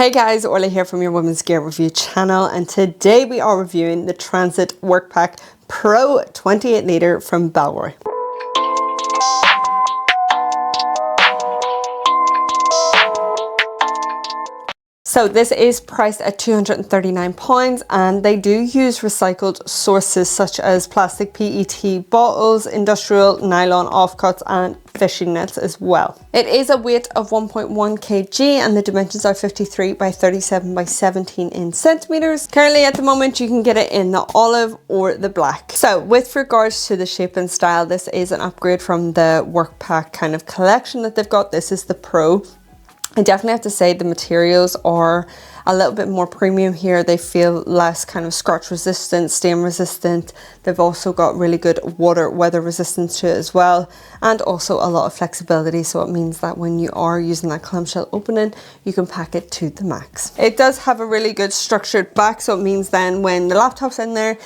Hey guys, Orla here from your Women's Gear Review channel, and today we are reviewing the Transit Workpack Pro 28 litre from Bellroy. So this is priced at £239 and they do use recycled sources such as plastic PET bottles, industrial nylon offcuts and fishing nets as well. It is a weight of 1.1 kg and the dimensions are 53 by 37 by 17 in centimeters. Currently at the moment you can get it in the olive or the black. So with regards to the shape and style, this is an upgrade from the Workpack kind of collection that they've got. This is the Pro. I definitely have to say the materials are a little bit more premium here. They feel less kind of scratch resistant, stain resistant. They've also got really good weather resistance to it as well, and also a lot of flexibility. So it means that when you are using that clamshell opening, you can pack it to the max. It does have a really good structured back, so it means then when the laptop's in there,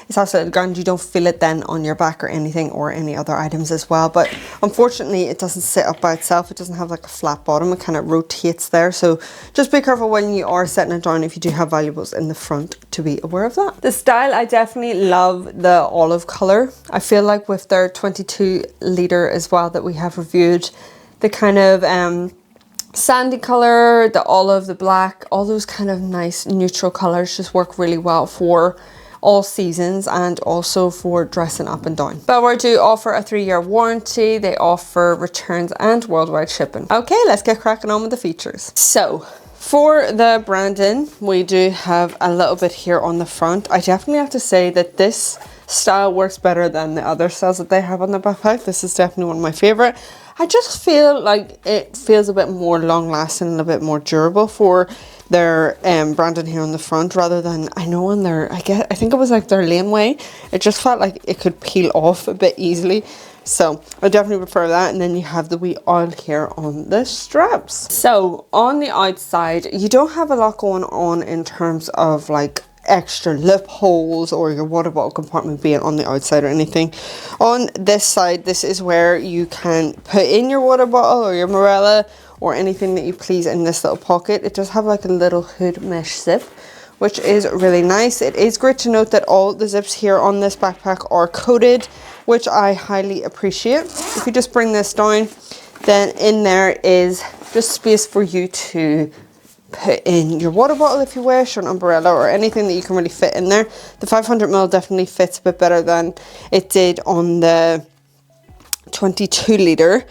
it's absolutely grand. You don't feel it then on your back or anything, or any other items as well. But unfortunately it doesn't sit up by itself. It doesn't have like a flat bottom. It kind of rotates there, so just be careful when you are setting it down if you do have valuables in the front, to be aware of that. The style, I definitely love the olive color. I feel like with their 22 litre as well that we have reviewed, the kind of sandy color, the olive, the black, all those kind of nice neutral colors just work really well for all seasons and also for dressing up and down. Bellroy do offer a 3-year warranty. They offer returns and worldwide shipping. Okay, let's get cracking on with the features. So for the branding, we do have a little bit here on the front. I definitely have to say that this style works better than the other styles that they have on the backpack. This is definitely one of my favorite. I just feel like it feels a bit more long lasting and a bit more durable for their branding here on the front, rather than, I know on their, I think it was like their laneway, it just felt like it could peel off a bit easily. So I definitely prefer that. And then you have the wee oil here on the straps. So on the outside, you don't have a lot going on in terms of like extra lip holes or your water bottle compartment being on the outside or anything. On this side, this is where you can put in your water bottle or your Morella or anything that you please in this little pocket. It does have like a little hood mesh zip, which is really nice. It is great to note that all the zips here on this backpack are coated, which I highly appreciate. If you just bring this down, then in there is just space for you to put in your water bottle if you wish, or an umbrella, or anything that you can really fit in there. The 500ml definitely fits a bit better than it did on the 22 litre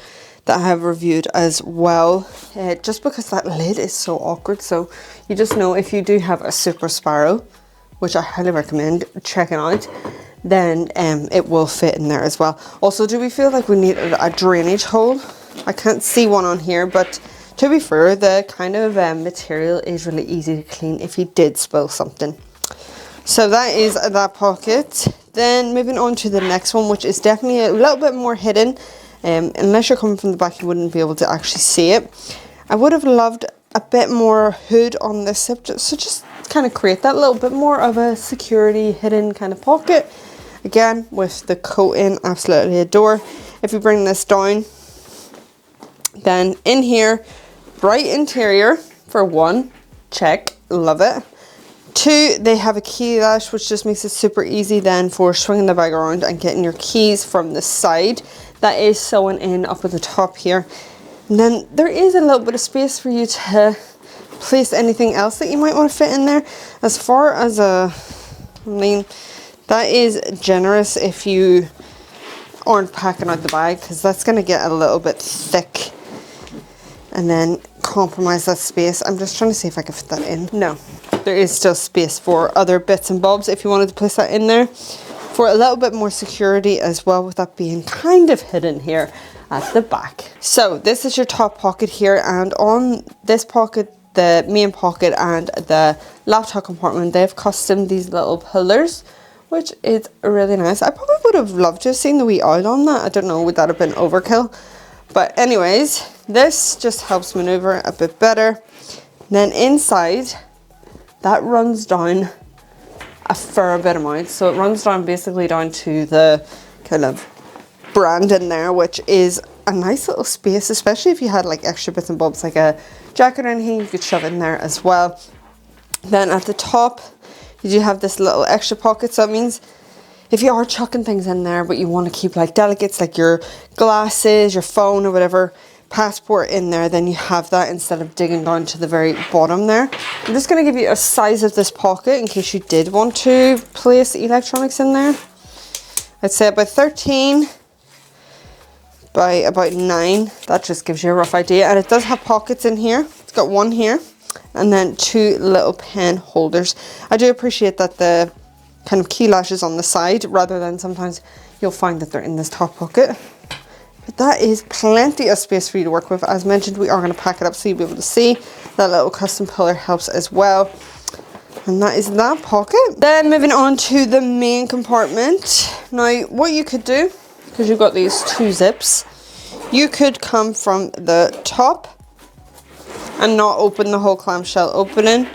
that I have reviewed as well, just because that lid is so awkward. So you just know if you do have a super spiral, which I highly recommend checking out, then it will fit in there as well. Also, do we feel like we need a drainage hole? I can't see one on here, but to be fair, the kind of material is really easy to clean if you did spill something. So that is that pocket. Then moving on to the next one, which is definitely a little bit more hidden. Unless you're coming from the back, you wouldn't be able to actually see it. I would have loved a bit more hood on this zip, so just kind of create that little bit more of a security hidden kind of pocket. Again, with the coating, absolutely adore. If you bring this down, then in here, bright interior for one, check, love it. Two, they have a key latch, which just makes it super easy then for swinging the bag around and getting your keys from the side. That is sewn in up at the top here. And then there is a little bit of space for you to place anything else that you might want to fit in there. As far as I mean, that is generous if you aren't packing out the bag, because that's going to get a little bit thick and then compromise that space. I'm just trying to see if I can fit that in. No, there is still space for other bits and bobs if you wanted to place that in there for a little bit more security as well, with that being kind of hidden here at the back. So this is your top pocket here, and on this pocket, the main pocket and the laptop compartment, they've custom these little pillars, which is really nice. I probably would have loved to have seen the wee owl on that. I don't know, would that have been overkill? But anyways, this just helps maneuver a bit better. Then inside, that runs down a fair bit amount. So it runs down basically down to the kind of brand in there, which is a nice little space, especially if you had like extra bits and bobs like a jacket or anything, you could shove it in there as well. Then at the top you do have this little extra pocket, so it means if you are chucking things in there but you want to keep like delicates like your glasses, your phone or whatever, passport in there, then you have that instead of digging down to the very bottom there. I'm just going to give you a size of this pocket in case you did want to place electronics in there. I'd say about 13 by about 9. That just gives you a rough idea. And it does have pockets in here. It's got one here and then 2 little pen holders. I do appreciate that the kind of key lashes on the side rather than sometimes you'll find that they're in this top pocket. But that is plenty of space for you to work with. As mentioned, we are going to pack it up so you'll be able to see. That little custom puller helps as well. And that is that pocket. Then moving on to the main compartment. Now what you could do, because you've got these 2 zips, you could come from the top and not open the whole clamshell opening.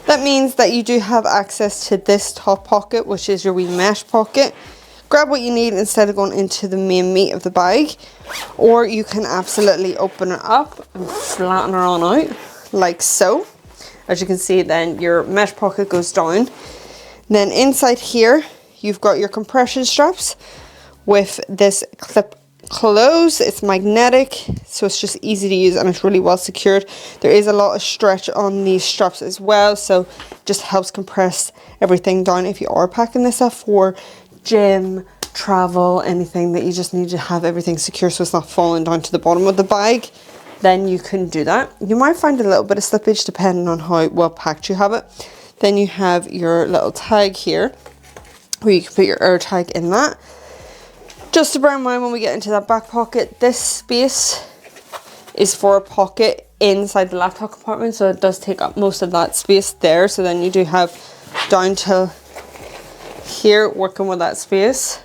That means that you do have access to this top pocket, which is your wee mesh pocket. Grab what you need instead of going into the main meat of the bag, or you can absolutely open it up and flatten her on out like so. As you can see, then your mesh pocket goes down. Then inside here you've got your compression straps with this clip close. It's magnetic, so it's just easy to use and it's really well secured. There is a lot of stretch on these straps as well, so it just helps compress everything down if you are packing this up for gym, travel, anything that you just need to have everything secure so it's not falling down to the bottom of the bag. Then you can do that. You might find a little bit of slippage depending on how well packed you have it. Then you have your little tag here where you can put your air tag in that. Just to bear in mind when we get into that back pocket, this space is for a pocket inside the laptop compartment, so it does take up most of that space there. So then you do have down till here working with that space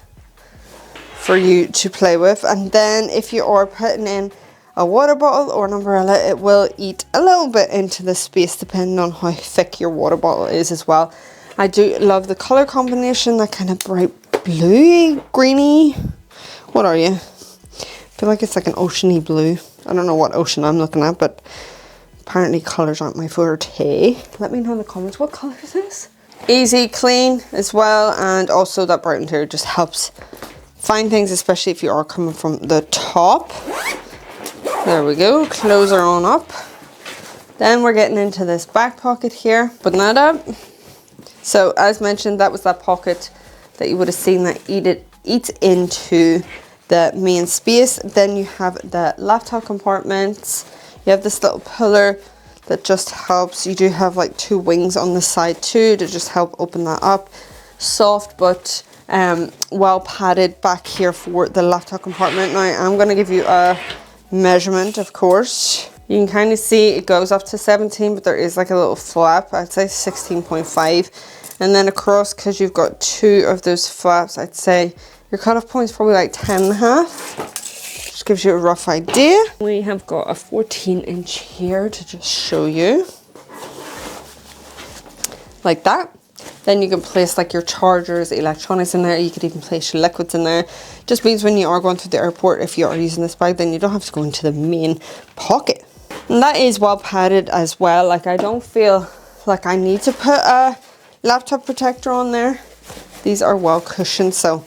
for you to play with. And then if you are putting in a water bottle or an umbrella, it will eat a little bit into the space depending on how thick your water bottle is as well. I do love the color combination, that kind of bright bluey, greeny. What are you? I feel like it's like an oceany blue. I don't know what ocean I'm looking at, but apparently colors aren't my forte. Let me know in the comments what color is this. Easy, clean as well, and also that bright interior just helps find things, especially if you are coming from the top. There we go, close her on up. Then we're getting into this back pocket here. Putting that up. So as mentioned, that was that pocket that you would have seen that eats into the main space. Then you have the laptop compartments. You have this little pillar that just helps. You do have like 2 wings on the side too to just help open that up. Soft but well padded back here for the laptop compartment. Now I'm going to give you a measurement, of course. You can kind of see it goes up to 17, but there is like a little flap. I'd say 16.5. And then across, because you've got 2 of those flaps, I'd say your cutoff point is probably like 10.5. Just gives you a rough idea. We have got a 14-inch here to just show you. Like that. Then you can place like your chargers, electronics in there. You could even place your liquids in there. Just means when you are going through the airport, if you are using this bag, then you don't have to go into the main pocket. And that is well padded as well. Like I don't feel like I need to put a laptop protector on there. These are well cushioned, so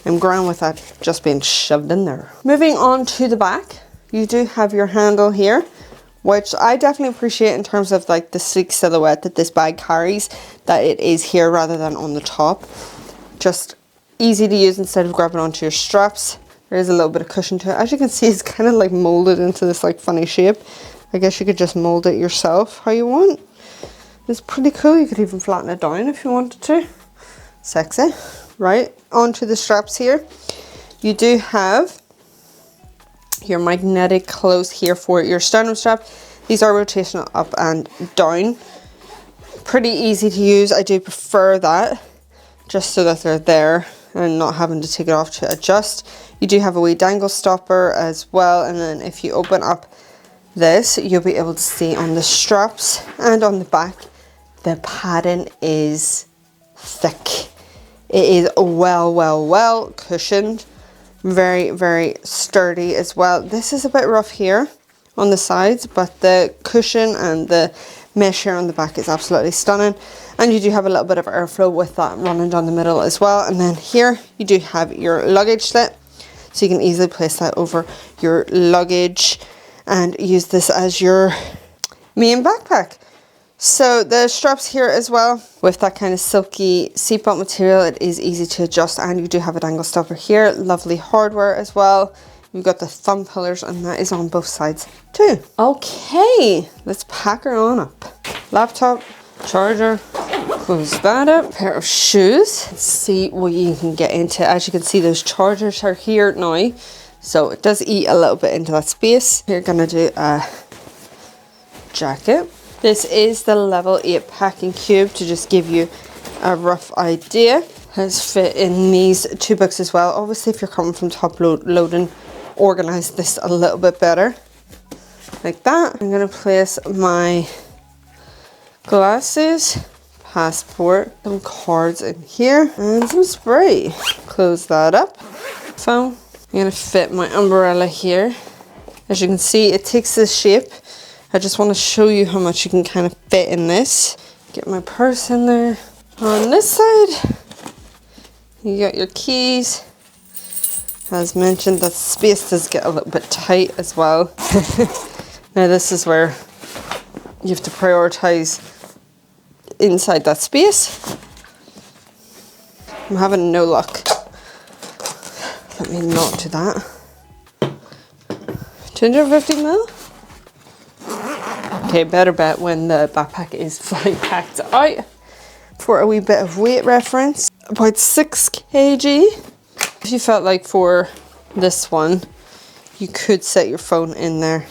I'm grand with that just being shoved in there. Moving on to the back, you do have your handle here, which I definitely appreciate in terms of like the sleek silhouette that this bag carries, that it is here rather than on the top. Just easy to use instead of grabbing onto your straps. There is a little bit of cushion to it. As you can see, it's kind of like molded into this like funny shape. I guess you could just mold it yourself how you want. It's pretty cool. You could even flatten it down if you wanted to. Sexy. Right, onto the straps here. You do have your magnetic close here for your sternum strap. These are rotational up and down. Pretty easy to use. I do prefer that, just so that they're there and not having to take it off to adjust. You do have a wee dangle stopper as well, and then if you open up this, you'll be able to see on the straps and on the back, the padding is thick. It is well cushioned. Very, very sturdy as well. This is a bit rough here on the sides, but the cushion and the mesh here on the back is absolutely stunning. And you do have a little bit of airflow with that running down the middle as well. And then here you do have your luggage slit, so you can easily place that over your luggage and use this as your main backpack. So the straps here as well, with that kind of silky seatbelt material, it is easy to adjust, and you do have a dangle stopper here. Lovely hardware as well. You've got the thumb pillars, and that is on both sides too. Okay, let's pack her on up. Laptop, charger, close that up. Pair of shoes. Let's see what you can get into. As you can see, those chargers are here now, so it does eat a little bit into that space. You're gonna do a jacket. This is the level 8 packing cube, to just give you a rough idea. Has fit in these 2 books as well. Obviously, if you're coming from top loading, organize this a little bit better. Like that. I'm going to place my glasses, passport, some cards in here, and some spray. Close that up. Phone. I'm going to fit my umbrella here. As you can see, it takes this shape. I just want to show you how much you can kind of fit in this. Get my purse in there. On this side, you got your keys. As mentioned, that space does get a little bit tight as well. Now this is where you have to prioritize inside that space. I'm having no luck. Let me not do that. 250ml? Okay, better bet when the backpack is fully packed out. For a wee bit of weight reference, about 6 kg. If you felt like for this one, you could set your phone in there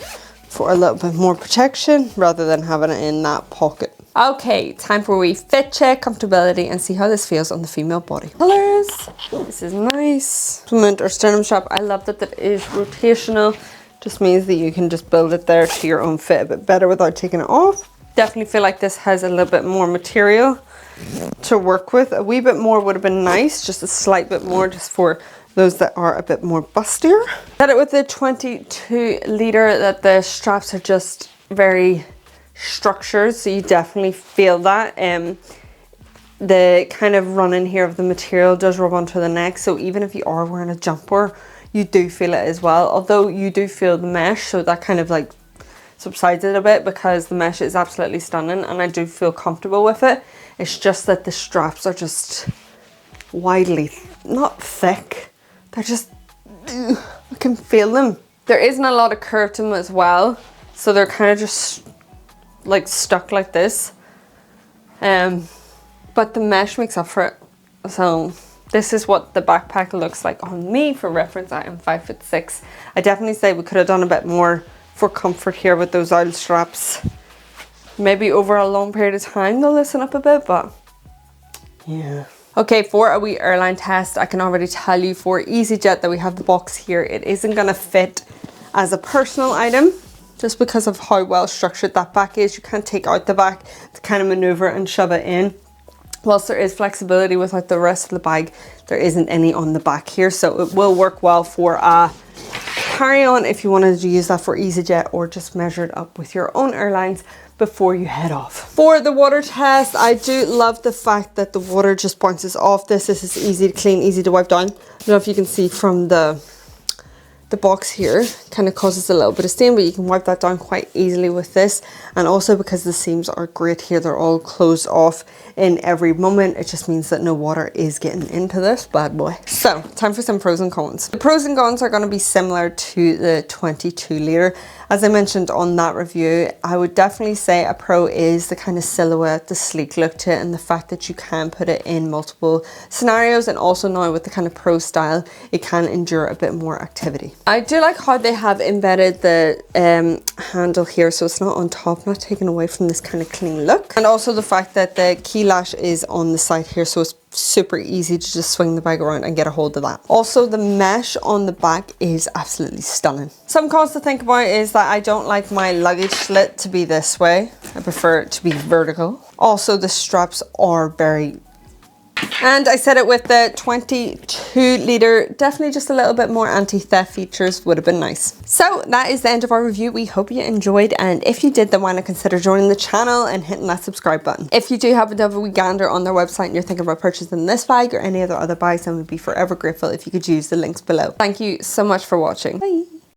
for a little bit more protection rather than having it in that pocket. Okay, time for a wee fit check, comfortability, and see how this feels on the female body. Colors, this is nice. Implement or sternum strap, I love that it is rotational. Just means that you can just build it there to your own fit a bit better without taking it off. Definitely feel like this has a little bit more material to work with. A wee bit more would have been nice, just a slight bit more, just for those that are a bit more bustier. Said it with the 22 litre that the straps are just very structured, so you definitely feel that. The kind of running here of the material does rub onto the neck, so even if you are wearing a jumper, you do feel it as well, although you do feel the mesh, so that kind of like subsides it a bit, because the mesh is absolutely stunning and I do feel comfortable with it. It's just that the straps are just widely, not thick, they're just, I can feel them. There isn't a lot of curve to them as well, so they're kind of just like stuck like this, but the mesh makes up for it. So this is what the backpack looks like on me. For reference, I am 5'6". I definitely say we could have done a bit more for comfort here with those owl straps. Maybe over a long period of time they'll listen up a bit, but yeah. Okay, for a wee airline test, I can already tell you for EasyJet that we have the box here. It isn't gonna fit as a personal item, just because of how well structured that back is. You can't take out the back to kind of maneuver and shove it in. Whilst there is flexibility without the rest of the bag, there isn't any on the back here, so it will work well for a carry-on if you wanted to use that for EasyJet, or just measure it up with your own airlines before you head off. For the water test, I do love the fact that the water just bounces off this. This is easy to clean, easy to wipe down. I don't know if you can see from the box here, kind of causes a little bit of stain, but you can wipe that down quite easily with this. And also because the seams are great here, they're all closed off in every moment. It just means that no water is getting into this bad boy. So time for some pros and cons. The pros and cons are going to be similar to the 22 litre. As I mentioned on that review, I would definitely say a pro is the kind of silhouette, the sleek look to it, and the fact that you can put it in multiple scenarios, and also now with the kind of pro style, it can endure a bit more activity. I do like how they have embedded the handle here, so it's not on top, not taken away from this kind of clean look. And also the fact that the key lash is on the side here, so it's super easy to just swing the bag around and get a hold of that. Also, the mesh on the back is absolutely stunning. Some cons to think about is that I don't like my luggage slit to be this way. I prefer it to be vertical. Also, the straps are very And I said it with the 22 litre, definitely just a little bit more anti-theft features would have been nice. So that is the end of our review. We hope you enjoyed, and if you did, then why not consider joining the channel and hitting that subscribe button. If you do have a wee gander on their website and you're thinking about purchasing this bag or any other bags, then we'd be forever grateful if you could use the links below. Thank you so much for watching. Bye.